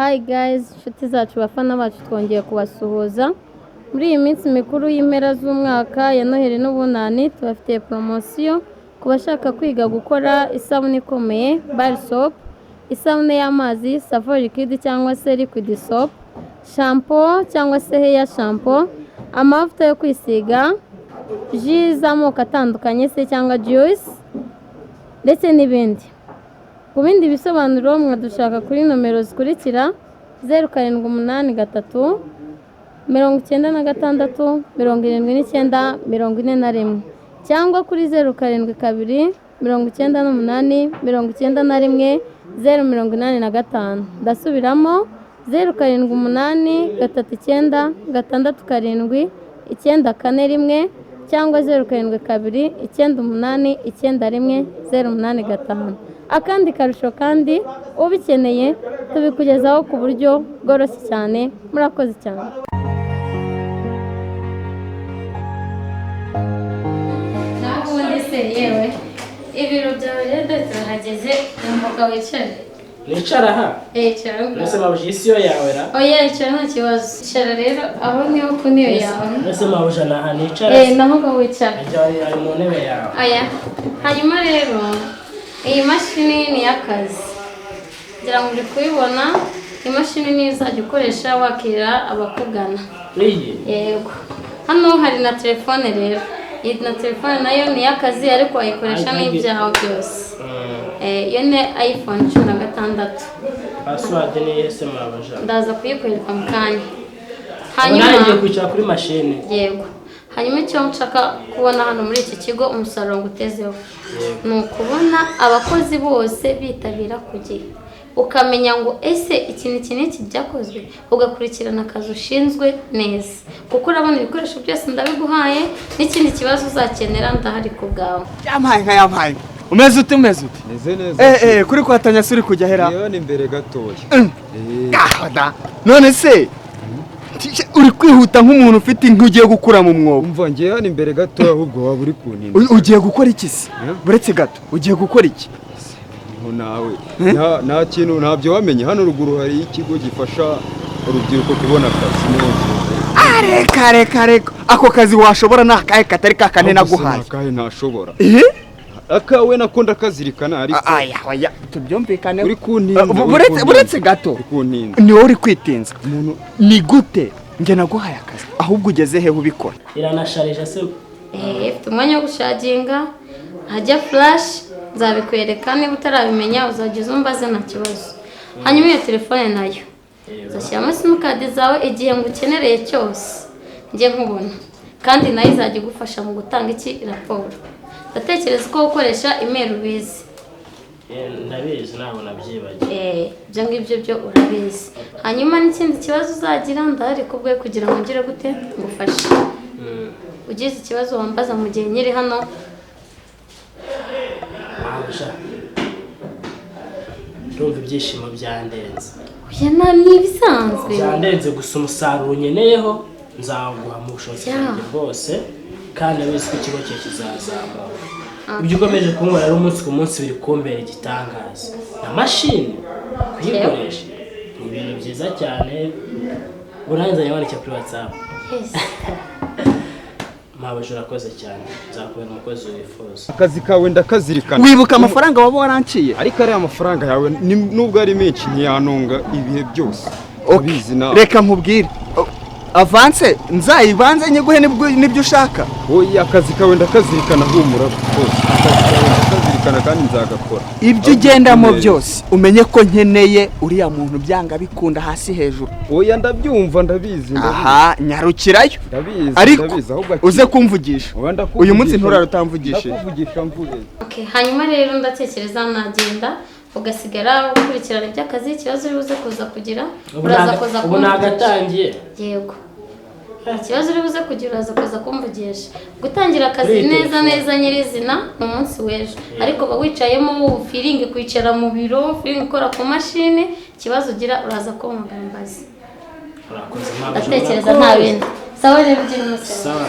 Hi guys, inshuti zacu bafana bacu twongeye kubasuhuza. Muri iyi minsi mikuru y'impera z'umwaka ya Noheli n'Ubunani tubafitiye promotion ku bashaka kwiga gukora isabune ikomeye bar soap, isabune y'amazi Savo liquide cyangwa se liquid soap, shampoo cyangwa se hair shampoo, amavuta yo kwisiga, jus z'amoko atandukanye se cyangwa juice ndetse n'ibindi. Ku bindi bisobanuro mwadushaka kuri nomero zikurikira 0783 96 79 41 cyangwa kuri 0722 98 91 085. Ndasubiramo 0788 39 67 941 cyangwa 0722 98 91 085. Akandi karusho kandi ubikeneye tubikugezaho ku buryo bworoshye cyane. Murakoze cyane. Nakubundi se yewe ibiro byawe rero turahageze umugabo wicaye. Nicara ha? Yicara. Nese mabuje isiyo yawe ra? Oya yicara nta kibazo. Yicara rero aho niho ku niyo yawe. Nese mabuje naha nicara. Naho ngo wicara. Ajya ari mu ntebe yawe. Oya. Hanyuma rero iyi mashini ni y'akazi. Ngira ngo uri kuyibona, imashini ni izajya ukoresha wakira abakugana. Yego. Hano hari na telefone rero. Iyi na telefone nayo ni y'akazi ariko wayikoresha n'ibyaho byose. Iyo ni iPhone 16. Password ni ese mabuje. Ndaza kuyikwereka mu kanya. Hanyuma ngiye kwicara kuri mashini. Yego. Hanyuma icyo nshaka kubona hano muri iki kigo umusaruro ngutezeho ni ukubona abakozi bose bitabira ku gihe, ukamenya ngo ese iki n'iki byakozwe, ugakurikirana akazi ushinzwe neza, kuko urabona ibikoresho byose ndabiguhaye, n'ikindi kibazo uzakenera ndahari ku bwawe. Yampaye umeze ute? Meze neza. Kuri kwatanya suri kujya hera. Yewe ni mbere gatoya. None se uri kwihuta nk'umuntu ufite inka ugiye gukura mu mwobo. Umva ngiye hano imbere gatoya ahubwo waba uri kuntinda. Ugiye gukora iki se? Buretse gato ugiye gukora iki? Nawe nta kintu ntabyo wamenye. Hano ruguru hari ikigo gifasha urubyiruko kubona akazi. Reka ako kazi washobora nakahe katari kakane naguhaye? Nakahe ntashobora. Akawe nakunda kazirikana ariko aya tubyumvikane. Uri kuntinda. Buretse gato ni wowe uri kwitinza. Ni gute nge naguhaye akazi ahubwo ugeze he ubikora? Iranasharije se. Ifite umwanya wo gushaginga, hajya flash, nzabikwereka niba utarabimenya uzageza umbaze nta kibazo. Hanyuma iyo telefone nayo uzashyiramo simukadi zawe igihe ngo ukenereye cyose ngiye nkubona, kandi nayo izajya igufasha mu gutanga iki raporo. Ndatekereza ko ukoresha email ubizi. Ndabizi ntabwo nabyibagiye. Ibyo ngibyo byo urabizi. Hanyuma n'ikindi kibazo uzagira ndahari kubwe kugira ngo ngire gute ngufashe. Ugize ikibazo wambaza mu gihe nyiri hano. Ndumva ibyishimo byandenze. Oya ni ibisanzwe. Byandenze gusa umusaruro nyeneyeho nzaguha mu bushobozi bwanjye bwose, kandi abizi ko ikigo cye kizazamuka. Ibyo ukomeje kunywera rero umunsi ku munsi biri kumbera igitangaza. Na mashini kuyikoresha ni ibintu byiza cyane. Urangiza nyaboneke kuri WhatsApp. Mabuje urakoze cyane, nzakubera umukozi wifuza. Akazi kawe ndakazirikana. Wibuka amafaranga waba waranciye? Ariko ari amafaranga yawe nubwo ari menshi ntiyanunga ibihe byose. Ubizi nawe. Reka nkubwire. Avance nzayibanze nyiguhe nibyo ushaka. Oya akazi kawe ndakazirikana humura rwose. Akazi kawe ndakazirikana kandi nzagakora. Ibyo ugendamo byose umenye ko nkeneye uriya muntu byanga bikunda hasi hejuru. Oya ndabyumva ndabizi. Aha nyarukirayo. Ndabizi. Ariko uze kumvugisha. Uyu munsi nturara utamvugishije. Ndakuvugisha mvuge. Okay, hanyuma rero ndatekereza nagenda ugasigara ukurikirana iby'akazi. Ikibazo uri buze kuza kugira uraza kuza ubu nagatangiye. Yego. Ikibazo uri buze kugira uraza kuza kumvugisha. Gutangira akazi neza nyirizina mu munsi w'ejo. Ariko ba wicayemo feeling kwicara mu biro, feeling ukora ku mashini, ikibazo ugira uraza kumpamagara mbazi. Urakoze mabuje. Ndatekereza nta bindi. Sawa rero ugira umunsi. Sawa.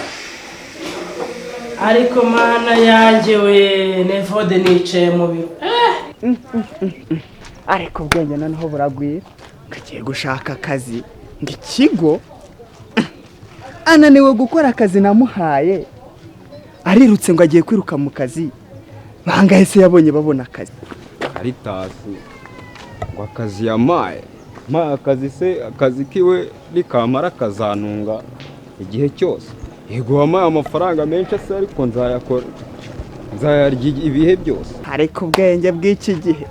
Ariko mana yanjye we Nevode nicaye mu biro. Ariko ubwenge noneho buragwira. agiye gushaka akazi ngo ikigo ananiwe gukora akazi namuhaye arirutse ngo agiye kwiruka mu kazi bangahe se yabonye babona akazi Karitasi ngo akazi yamaye akazi se akazi kiwe nikamara kazanunga igihe cyose yego wamaye amafaranga menshi se ariko nzayakora nzayarya ibihe byose ariko ubwenge bw'iki gihe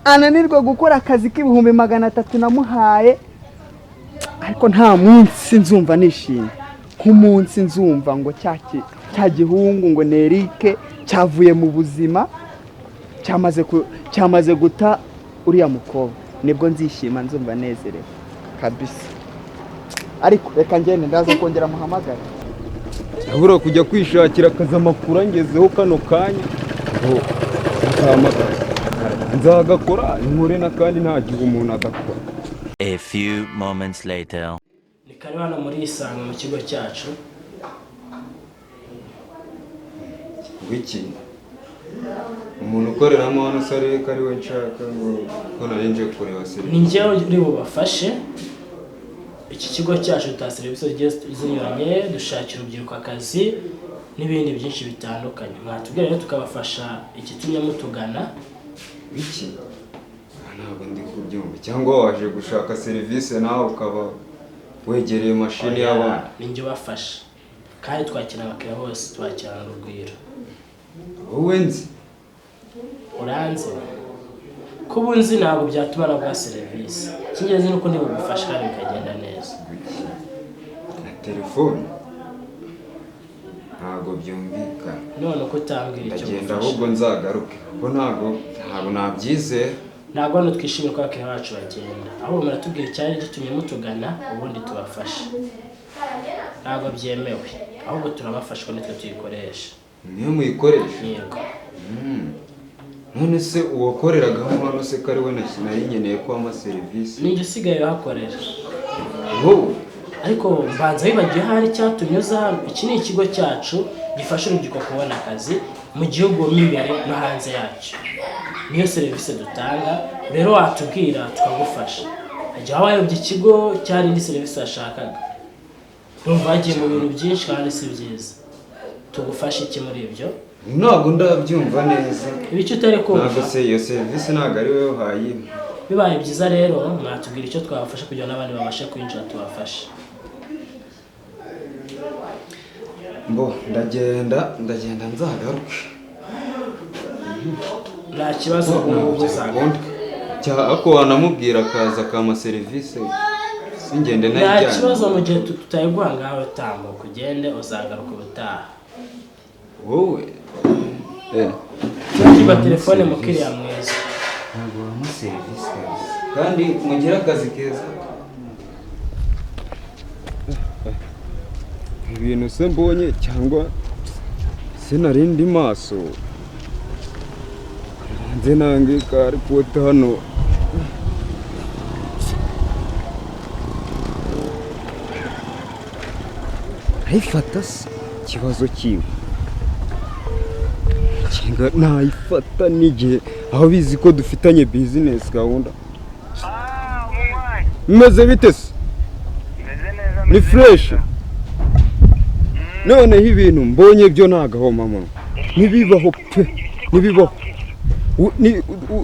ananirwa gukora akazi k'ibihumbi 300 namuhaye ariko nta munsi nzumva nishimye nk'umunsi nzumva ngo cya gihungu ngo Nerike cyavuye mu buzima cyamaze guta uriya mukobwa nibwo nzishima nzumva nezerewe kabisa ariko reka ngende ndaza kongera muhamagara abura kujya kwishakira akazi amakuru angezeho kano kanya ngo nzahamagara nzagakora inkore na kandi nta gihe umuntu adakora. A few moments later. Ni kare hano muri Isanga mu kigo cyacu. Wiki umuntu ukoreramo hano sare kari we nshaka ngo ko narinje kureba serivisi. Ni njyewe uri bubafashe. Iki kigo cyacu ta serivisi zinyuranye dushakira urubyiruko akazi n'ibindi byinshi bitandukanye. Mwatubwira rero tukabafasha ikitumye mutugana. Wiki ntabwo ndi kubyumva cyangwa waje gushaka serivisi nawe ukaba wegereye mashini y'abana. Ni njye bafasha kandi twakira abakiriya bose twakirana urugwiro. Wowe nzi uranze kuba nzi ntabwo byatuma nabwa serivisi kigeze nuko ndi bugufasha kandi bikagenda neza. Na telefone ntabwo byumvikana none uko utambwira icyo ndagenda ahubwo nzagaruke kuko ntabwo nabyizera. Ntabwo hano twishimira ko abakiriya bacu bagenda ahubwo muratubwira icyari gitumye mutugana ubundi tubafasha. Ntabwo byemewe ahubwo turabafashwa nitwe tuyikoresha. Niyo muyikoresha? Yego. None se uwakoreraga hano se kari we nari nkeneye ko ama serivisi ninjye usigaye uhakorera. wowe ariko mbanza bibagiye hari cyatumye uza hano. Iki ni ikigo cyacu gifasha urubyiruko kubona akazi mu gihugu mo imbere no hanze yacyo. Niyo serivisi dutanga rero watubwira tukagufasha. Ajya wayobye ikigo cyari indi serivisi washakaga. Urumva wagiye mu bintu byinshi kandi si byiza. Tugufasha iki muri ibyo? ntabwo ndabyumva neza. Ibice utari kumva. Ntabwo se iyo serivisi ntabwo ari wowe uhaye. Bibaye byiza rero mwatubwira icyo twabafasha kugira n'abandi babashe kwinjira tubafashe. Mbo ndagenda nzagaruke. Nta kibazo uzagaruka. Ako wanamubwira akaza kama serivisi singende najyana. Nta kibazo mu gihe tutayiguha ngaho tambuka ugende uzagaruka ubutaha. Wowe Kiba telefone mukiriya mwiza. ntabwo wama serivisi kandi mugira akazi keza. Ibintu se mbonye cyangwa se narindi maso nze nange ka report hano ayifata se ikibazo kiwe kinga nayifata n'igihe aho bizi ko dufitanye business gahunda. Meze bite se? Ni fresh. None ibintu mbonye byo nagahoma mama nibibaho pe nibibaho.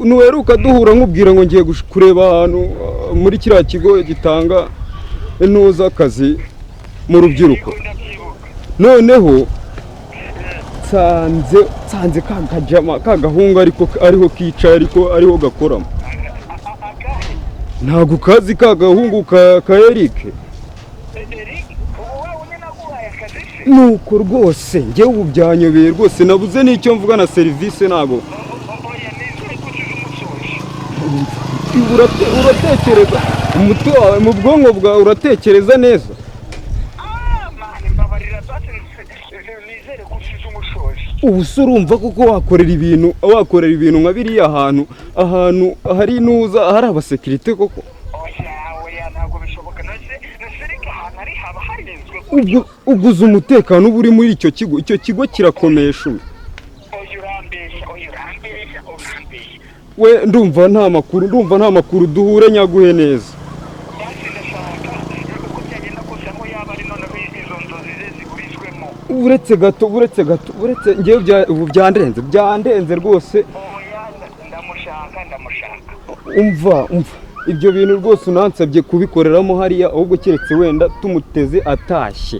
Nuweruka duhura nkubwira ngo ngiye kureba ahantu muri kiriya kigo gitanga intuza akazi mu rubyiruko. Noneho sanze kagajama kagahunga ariko ariho kicaye ariko ariho gakoramo. Ntago kazi kagahungu ka Eric. Nuko rwose njye ubyanyobeye rwose nabuze n'icyo mvuga na serivisi nago. Uratekereza umutwe wawe mu bwonko bwawe uratekereza neza. Ubu se urumva kuko wakorera ibintu nka biriya ahantu hari nuza hari abasekirite koko. Uguze umutekano uba uri muri icyo kigo kirakomeye shumi. We ndumva nta makuru duhure nyaguhe neza. uretse gato uretse ngewe ubu byandenze rwose. Umva ibyo bintu rwose unansabye kubikoreramo hariya ahubwo keretse wenda tumuteze atashye.